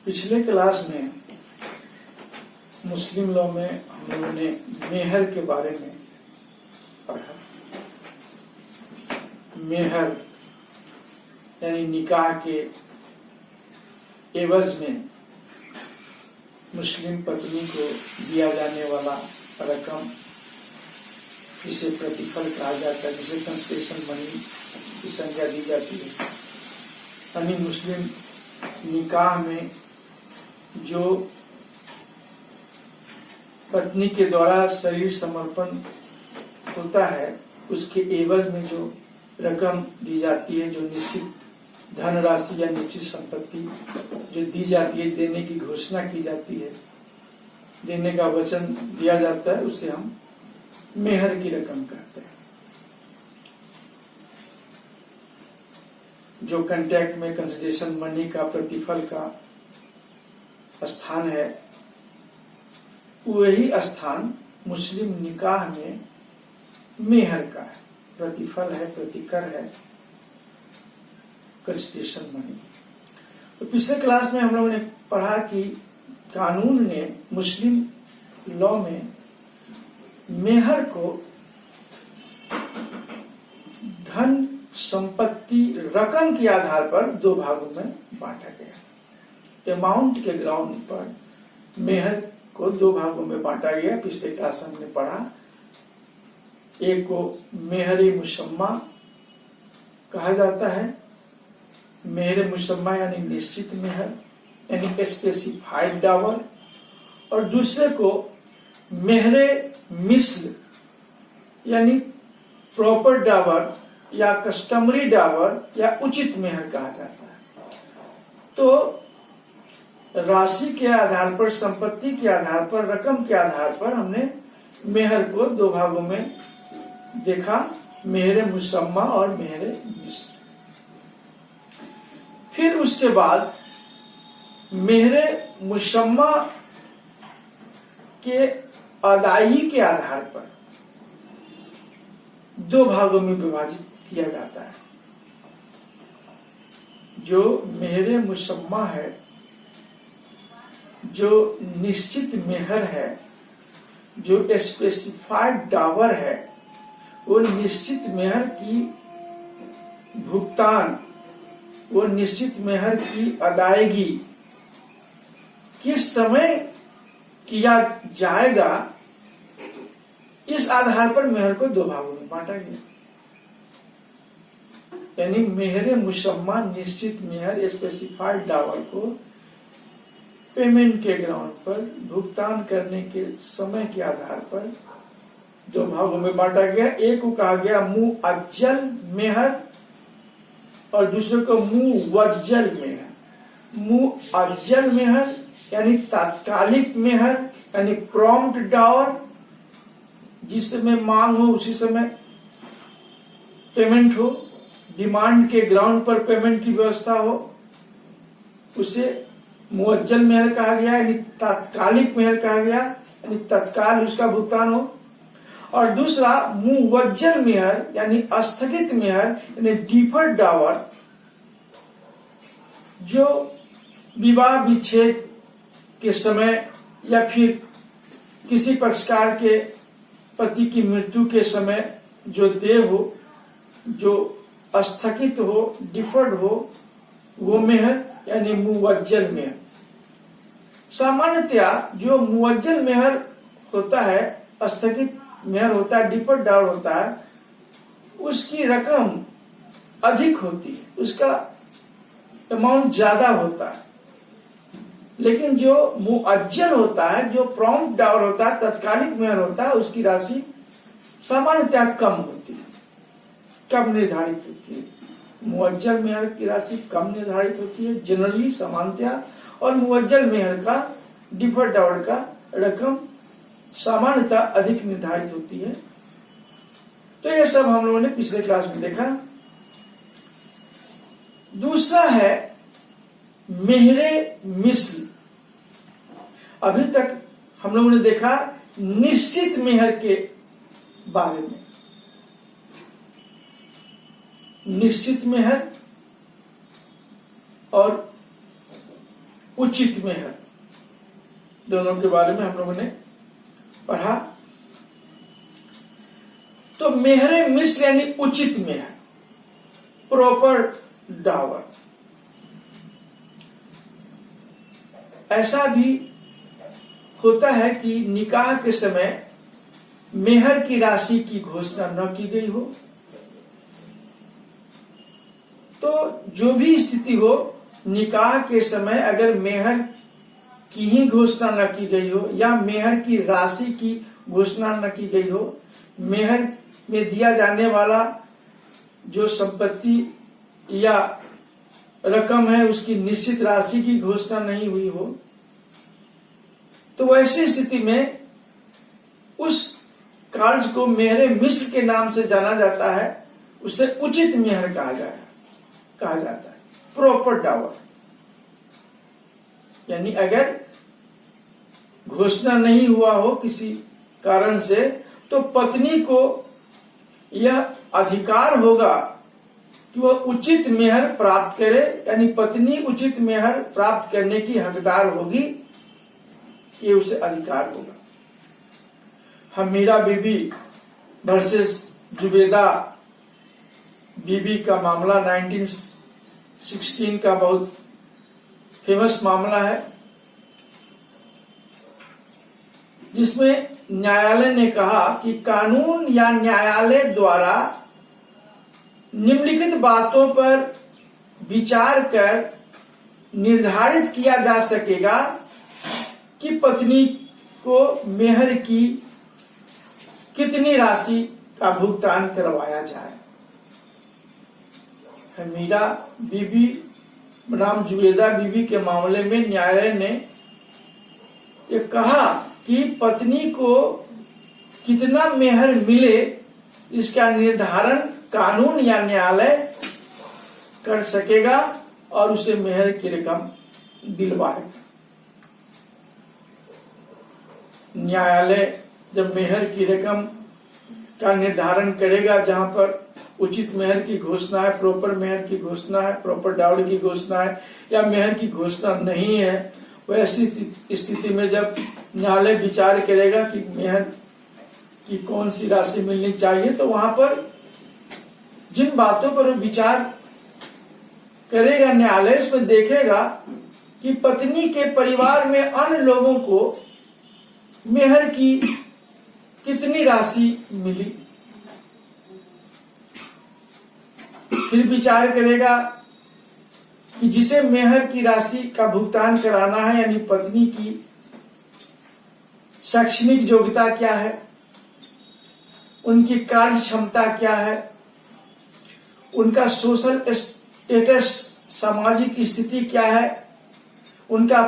पिछले क्लास में मुस्लिम लॉ में हम लोगों ने मेहर के बारे में पढ़ा। मेहर यानी निकाह के एवज में मुस्लिम पत्नी को दिया जाने वाला रकम, जिसे प्रतिफल कहा जाता है, जिसे कंसेशन मनी की संज्ञा दी जाती है। यानी मुस्लिम निकाह में जो पत्नी के द्वारा शरीर समर्पण होता है, उसके एवज में जो रकम दी जाती है, जो निश्चित धनराशि या निश्चित संपत्ति जो दी जाती है, देने की घोषणा की जाती है, देने का वचन दिया जाता है, उसे हम मेहर की रकम कहते हैं। जो कॉन्ट्रैक्ट में कंसिडरेशन मनी का प्रतिफल का स्थान है, वही स्थान मुस्लिम निकाह में मेहर का है, प्रतिफल है, प्रतिकर है, कंसिडरेशन मनी। तो पिछले क्लास में हम लोगों ने पढ़ा कि कानून ने मुस्लिम लॉ में मेहर को धन, संपत्ति, रकम के आधार पर दो भागों में बांटा गया। अमाउंट के ग्राउंड पर मेहर को दो भागों में बांटा गया। पिछले क्लास में हमने पढ़ा, एक को मेहर मुसम्मा कहा जाता है, मेहर मुसम्मा यानी निश्चित मेहर यानी स्पेसिफाइड डावर, और दूसरे को मेहर मिस्ल यानी प्रॉपर डावर या कस्टमरी डावर या उचित मेहर कहा जाता है। तो राशि के आधार पर, संपत्ति के आधार पर, रकम के आधार पर हमने मेहर को दो भागों में देखा, मेहर मुसम्मा और मेहर मिस्ल। फिर उसके बाद मेहर मुसम्मा के अदायगी के आधार पर दो भागों में विभाजित किया जाता है। जो मेहर मुसम्मा है, जो निश्चित मेहर है, जो स्पेसिफाइड डावर है, वो निश्चित मेहर की भुगतान, वो निश्चित मेहर की अदायगी किस समय किया जाएगा, इस आधार पर मेहर को दो भागों में बांटा गया। यानी मेहर मुसम्मा निश्चित मेहर स्पेसिफाइड डावर को पेमेंट के ग्राउंड पर, भुगतान करने के समय के आधार पर दो भागों में बांटा गया। एक को कहा गया मुअज्जल मेहर और दूसरे को मुवज्जल मेहर। मुअज्जल मेहर यानी तात्कालिक मेहर यानी प्रॉम्प्ट डावर, जिस समय मांग हो उसी समय पेमेंट हो, डिमांड के ग्राउंड पर पेमेंट की व्यवस्था हो, उसे मुअज्जल मेहर कहा गया, यानी तात्कालिक मेहर कहा गया, यानी तत्काल उसका भुगतान हो। और दूसरा मुवज्जल मेहर यानी स्थगित मेहर यानी डिफर्ड डावर, जो विवाह विच्छेद के समय या फिर किसी पक्षकार के पति की मृत्यु के समय जो देय हो, जो स्थगित हो, डिफर्ड हो, वो मेहर यानी मुवज्जल मेहर। सामान्यतया जो मुवज्जल मेहर होता है, स्थगित मेहर होता है, डिफर्ड डावर होता है, उसकी रकम अधिक होती है, उसका अमाउंट ज्यादा होता है। लेकिन जो मुअज्जल होता है, जो प्रॉम्प्ट डावर होता है, तत्कालिक मेहर होता है, उसकी राशि सामान्यतः कम होती है, कम निर्धारित होती है। मुअज्जल मेहर की राशि कम निर्धारित होती है जनरली, सामान्यतः, और मुअज्जल मेहर का, डिफर्ड डावर का रकम सामान्यतः अधिक निर्धारित होती है। तो ये सब हम लोगों ने पिछले क्लास में देखा। दूसरा है मेहर मिस्ल। अभी तक हम लोगों ने देखा निश्चित मेहर के बारे में। निश्चित मेहर और उचित मेहर, दोनों के बारे में हम लोगों ने पढ़ा। तो मेहरे मिश्र यानी उचित मेहर, प्रॉपर डावर। ऐसा भी होता है कि निकाह के समय मेहर की राशि की घोषणा न की गई हो, तो जो भी स्थिति हो, निकाह के समय अगर मेहर की ही घोषणा न की गई हो या मेहर की राशि की घोषणा न की गई हो, मेहर में दिया जाने वाला जो संपत्ति या रकम है उसकी निश्चित राशि की घोषणा नहीं हुई हो, तो वैसी स्थिति में उस कार्य को मेहरे मिश्र के नाम से जाना जाता है, उसे उचित मेहर कहा जाता है, प्रॉपर डावर। यानी अगर घोषणा नहीं हुआ हो किसी कारण से, तो पत्नी को यह अधिकार होगा कि वह उचित मेहर प्राप्त करे, यानी पत्नी उचित मेहर प्राप्त करने की हकदार होगी, ये उसे अधिकार होगा। हमीरा बीबी वर्सेस जुबेदा बीबी का मामला 1916 का बहुत फेमस मामला है, जिसमें न्यायालय ने कहा कि कानून या न्यायालय द्वारा निम्नलिखित बातों पर विचार कर निर्धारित किया जा सकेगा कि पत्नी को मेहर की कितनी राशि का भुगतान करवाया जाए। हमीरा बीबी बनाम जुबेदा बीबी के मामले में न्यायालय ने ये कहा कि पत्नी को कितना मेहर मिले, इसका निर्धारण कानून या न्यायालय कर सकेगा और उसे मेहर की रकम दिलवाएगा। न्यायालय जब मेहर की रकम का निर्धारण करेगा, जहां पर उचित मेहर की घोषणा है, प्रॉपर मेहर की घोषणा है, प्रॉपर डाउरी की घोषणा है, या मेहर की घोषणा नहीं है, वैसी स्थिति में जब न्यायालय विचार करेगा कि मेहर की कौन सी राशि मिलनी चाहिए, तो वहां पर जिन बातों पर विचार करेगा न्यायालय, उसमें देखेगा कि पत्नी के परिवार में अन्य लोगों को मेहर की कितनी राशि मिली। फिर विचार करेगा कि जिसे मेहर की राशि का भुगतान कराना है, यानी पत्नी की शैक्षणिक योग्यता क्या है, उनकी कार्य क्षमता क्या है, उनका सोशल स्टेटस सामाजिक स्थिति क्या है, उनका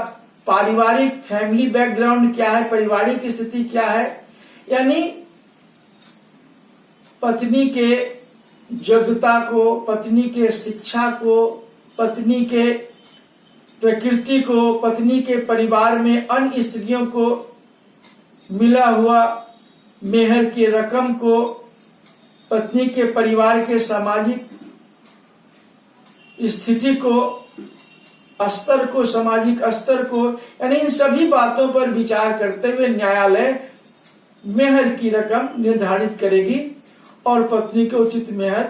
पारिवारिक फैमिली बैकग्राउंड क्या है, पारिवारिक स्थिति क्या है, यानी पत्नी के योग्यता को, पत्नी के शिक्षा को, पत्नी के प्रकृति को, पत्नी के परिवार में अन्य स्त्रियों को मिला हुआ मेहर की रकम को, पत्नी के परिवार के सामाजिक स्थिति को, स्तर को, सामाजिक स्तर को, यानी इन सभी बातों पर विचार करते हुए न्यायालय मेहर की रकम निर्धारित करेगी और पत्नी को उचित मेहर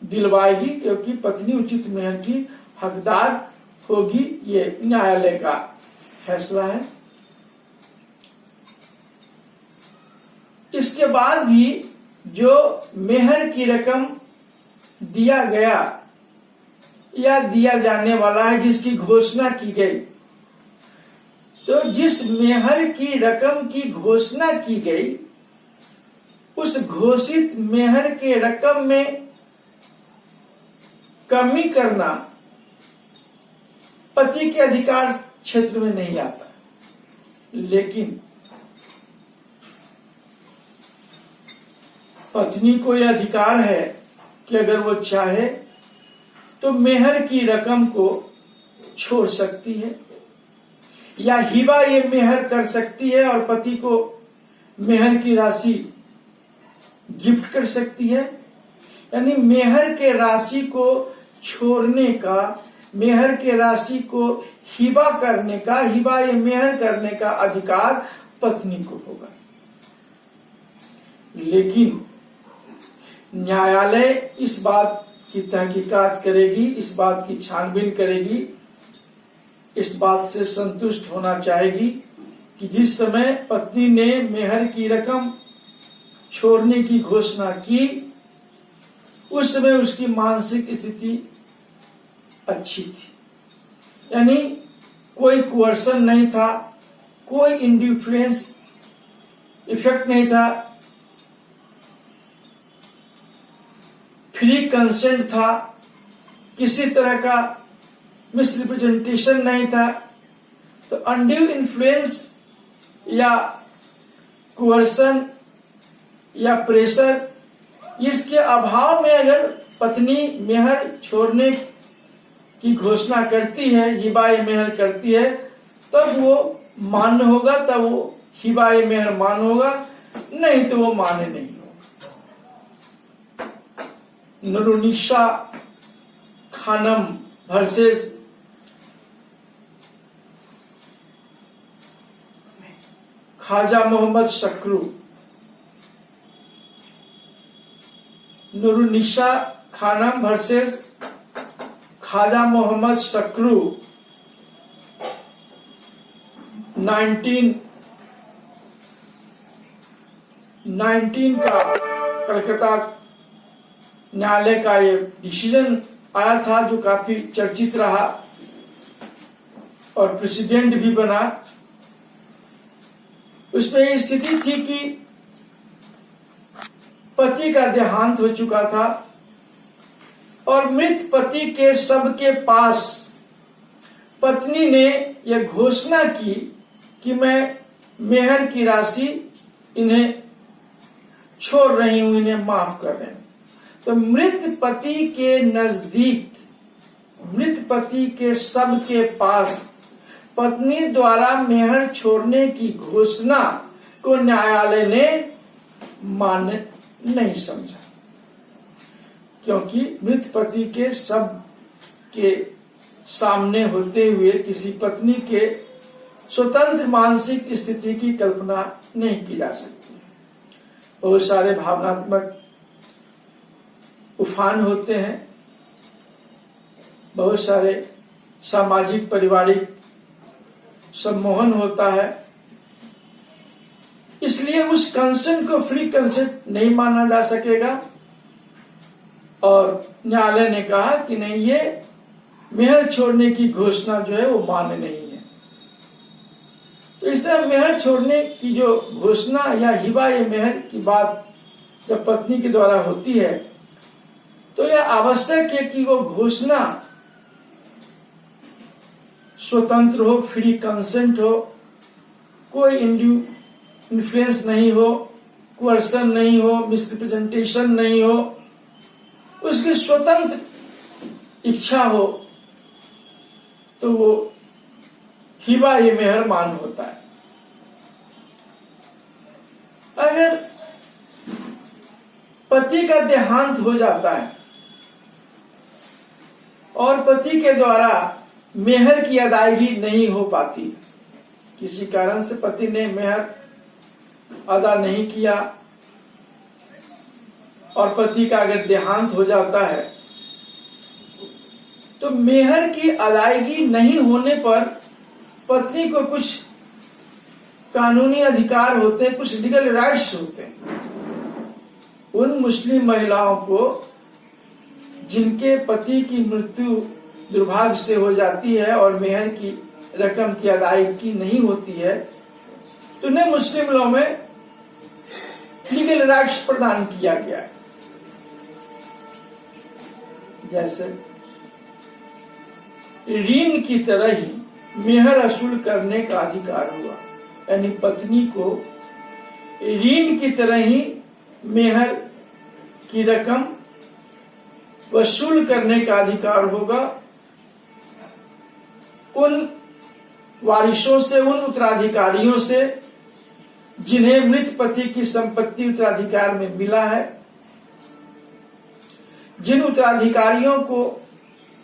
दिलवाएगी, क्योंकि पत्नी उचित मेहर की हकदार होगी। ये न्यायालय का फैसला है। इसके बाद भी जो मेहर की रकम दिया गया या दिया जाने वाला है, जिसकी घोषणा की गई, तो जिस मेहर की रकम की घोषणा की गई, उस घोषित मेहर के रकम में कमी करना पति के अधिकार क्षेत्र में नहीं आता, लेकिन पत्नी को यह अधिकार है कि अगर वो चाहे तो मेहर की रकम को छोड़ सकती है या हिबा ये मेहर कर सकती है और पति को मेहर की राशि गिफ्ट कर सकती है। यानी मेहर के राशि को छोड़ने का, मेहर के राशि को हिबा करने का, हिबा या मेहर करने का अधिकार पत्नी को होगा। लेकिन न्यायालय इस बात की तहकीकात करेगी, इस बात की छानबीन करेगी, इस बात से संतुष्ट होना चाहेगी कि जिस समय पत्नी ने मेहर की रकम छोड़ने की घोषणा की, उस समय उसकी मानसिक स्थिति अच्छी थी, यानी कोई कोर्सन नहीं था, कोई इंडिफ्लुएंस इफेक्ट नहीं था, फ्री कंसेंट था, किसी तरह का मिसरिप्रेजेंटेशन नहीं था। तो अनड्यू इन्फ्लुएंस या कोर्सन या प्रेशर, इसके अभाव में अगर पत्नी मेहर छोड़ने की घोषणा करती है, हिबा ए मेहर करती है, तब वो मान्य होगा, तब वो हिबा ए मेहर मान्य होगा, नहीं तो वो मान्य नहीं होगा। नूरुन्निसा खानम वर्सेस ख्वाजा मोहम्मद शकरू। नूरुन्निसा खानम वर्सेस ख्वाजा मोहम्मद शकरू 1919 का कलकत्ता न्यायालय का ये डिसीजन आया था, जो काफी चर्चित रहा और प्रेसिडेंट भी बना। उसमें स्थिति थी कि पति का देहांत हो चुका था और मृत पति के शव के पास पत्नी ने यह घोषणा की कि मैं मेहर की राशि इन्हें छोड़ रही हूं, इन्हें माफ कर रही हूं। तो मृत पति के नजदीक, मृत पति के शव के पास पत्नी द्वारा मेहर छोड़ने की घोषणा को न्यायालय ने मान्य नहीं समझा, क्योंकि मृत पति के शव के सामने होते हुए किसी पत्नी के स्वतंत्र मानसिक स्थिति की कल्पना नहीं की जा सकती। बहुत सारे भावनात्मक उफान होते हैं, बहुत सारे सामाजिक पारिवारिक सम्मोहन होता है, इसलिए उस कंसेंट को फ्री कंसेंट नहीं माना जा सकेगा। और न्यायालय ने कहा कि नहीं, ये मेहर छोड़ने की घोषणा जो है वो मान्य नहीं है। तो इस तरह मेहर छोड़ने की जो घोषणा या हिबा या मेहर की बात जब पत्नी के द्वारा होती है, तो यह आवश्यक है कि वो घोषणा स्वतंत्र हो, फ्री कंसेंट हो, कोई इन्फ्लुएंस नहीं हो, कोर्सन नहीं हो, मिसरिप्रेजेंटेशन नहीं हो, उसकी स्वतंत्र इच्छा हो, तो वो हिबा ये मेहर मान होता है। अगर पति का देहांत हो जाता है और पति के द्वारा मेहर की अदायगी नहीं हो पाती, किसी कारण से पति ने मेहर अदा नहीं किया और पति का अगर देहांत हो जाता है, तो मेहर की अदायगी नहीं होने पर पत्नी को कुछ कानूनी अधिकार होते हैं, कुछ लीगल राइट्स होते हैं। उन मुस्लिम महिलाओं को जिनके पति की मृत्यु दुर्भाग्य से हो जाती है और मेहर की रकम की अदायगी नहीं होती है, तो उन्हें मुस्लिम लॉ में लीगल राइट्स प्रदान किया गया है। जैसे ऋण की तरह ही मेहर वसूल करने का अधिकार हुआ, यानी पत्नी को ऋण की तरह ही मेहर की रकम वसूल करने का अधिकार होगा उन वारिसों से, उन उत्तराधिकारियों से जिन्हें मृत पति की संपत्ति उत्तराधिकार में मिला है, जिन उत्तराधिकारियों को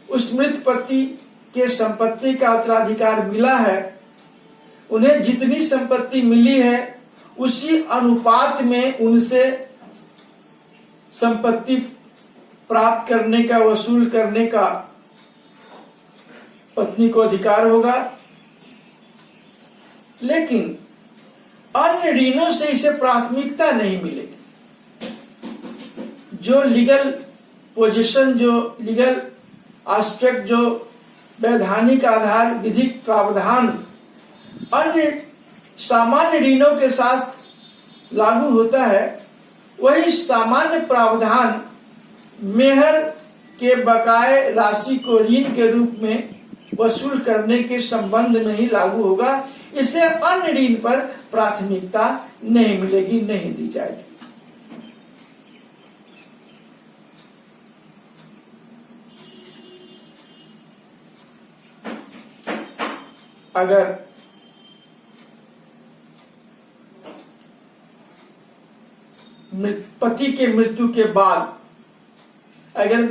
उस मृत पति के संपत्ति का उत्तराधिकार मिला है, उन्हें जितनी संपत्ति मिली है उसी अनुपात में उनसे संपत्ति प्राप्त करने का, वसूल करने का पत्नी को अधिकार होगा। लेकिन अन्य ऋणों से इसे प्राथमिकता नहीं मिलेगी। जो लीगल पोजीशन, जो लीगल एस्पेक्ट, जो वैधानिक आधार, विधिक प्रावधान अन्य सामान्य ऋणों के साथ लागू होता है, वही सामान्य प्रावधान मेहर के बकाये राशि को ऋण के रूप में वसूल करने के संबंध में ही लागू होगा। इसे अन्य ऋण पर प्राथमिकता नहीं मिलेगी, नहीं दी जाएगी। अगर पति के मृत्यु के बाद अगर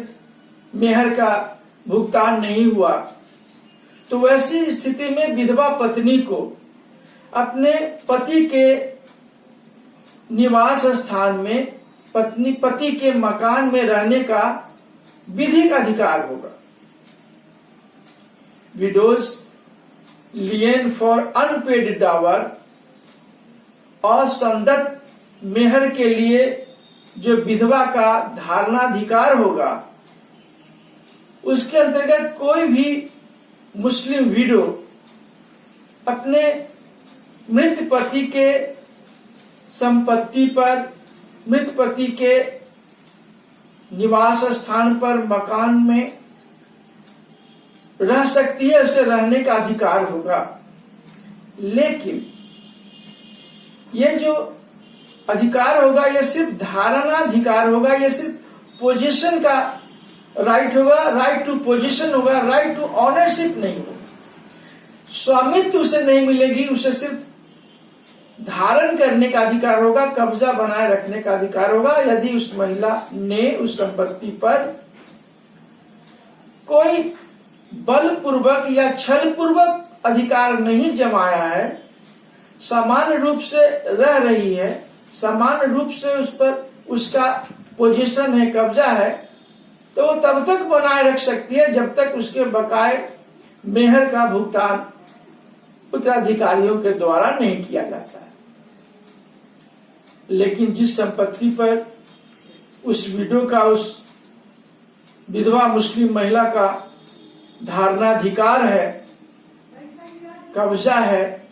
मेहर का भुगतान नहीं हुआ, तो वैसी स्थिति में विधवा पत्नी को अपने पति के निवास स्थान में पति के मकान में रहने का विधिक अधिकार होगा। विडोज लियन फॉर अनपेड डावर और संदत्त मेहर के लिए जो विधवा का धारणाधिकार होगा, उसके अंतर्गत कोई भी मुस्लिम विडो अपने मृत पति के संपत्ति पर, मृत पति के निवास स्थान पर, मकान में रह सकती है, उसे रहने का अधिकार होगा। लेकिन ये जो अधिकार होगा, यह सिर्फ धारणाधिकार होगा, यह सिर्फ पोजीशन का राइट होगा, राइट टू पोजीशन होगा, राइट टू ऑनरशिप नहीं होगा। स्वामित्व उसे नहीं मिलेगी, उसे सिर्फ धारण करने का अधिकार होगा, कब्जा बनाए रखने का अधिकार होगा। यदि उस महिला ने उस संपत्ति पर कोई बलपूर्वक या छलपूर्वक अधिकार नहीं जमाया है, सामान्य रूप से रह रही है, सामान्य रूप से उस पर उसका पोजीशन है, कब्जा है, तो वो तब तक बनाए रख सकती है जब तक उसके बकाये मेहर का भुगतान उत्तराधिकारियों के द्वारा नहीं किया जाता है। लेकिन जिस संपत्ति पर उस विडो का, उस विधवा मुस्लिम महिला का धारणाधिकार है, कब्जा है,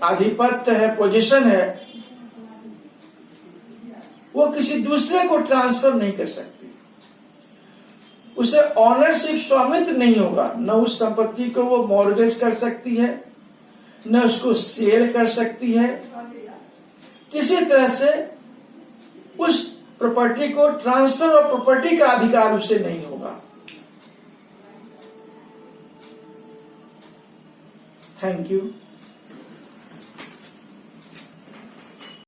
आधिपत्य है, पोजीशन है, वो किसी दूसरे को ट्रांसफर नहीं कर सकती। उसे ऑनरशिप, स्वामित्व नहीं होगा। न उस संपत्ति को वो मॉर्गेज कर सकती है, न उसको सेल कर सकती है। किसी तरह से उस प्रॉपर्टी को ट्रांसफर और प्रॉपर्टी का अधिकार उसे नहीं होगा। Thank you.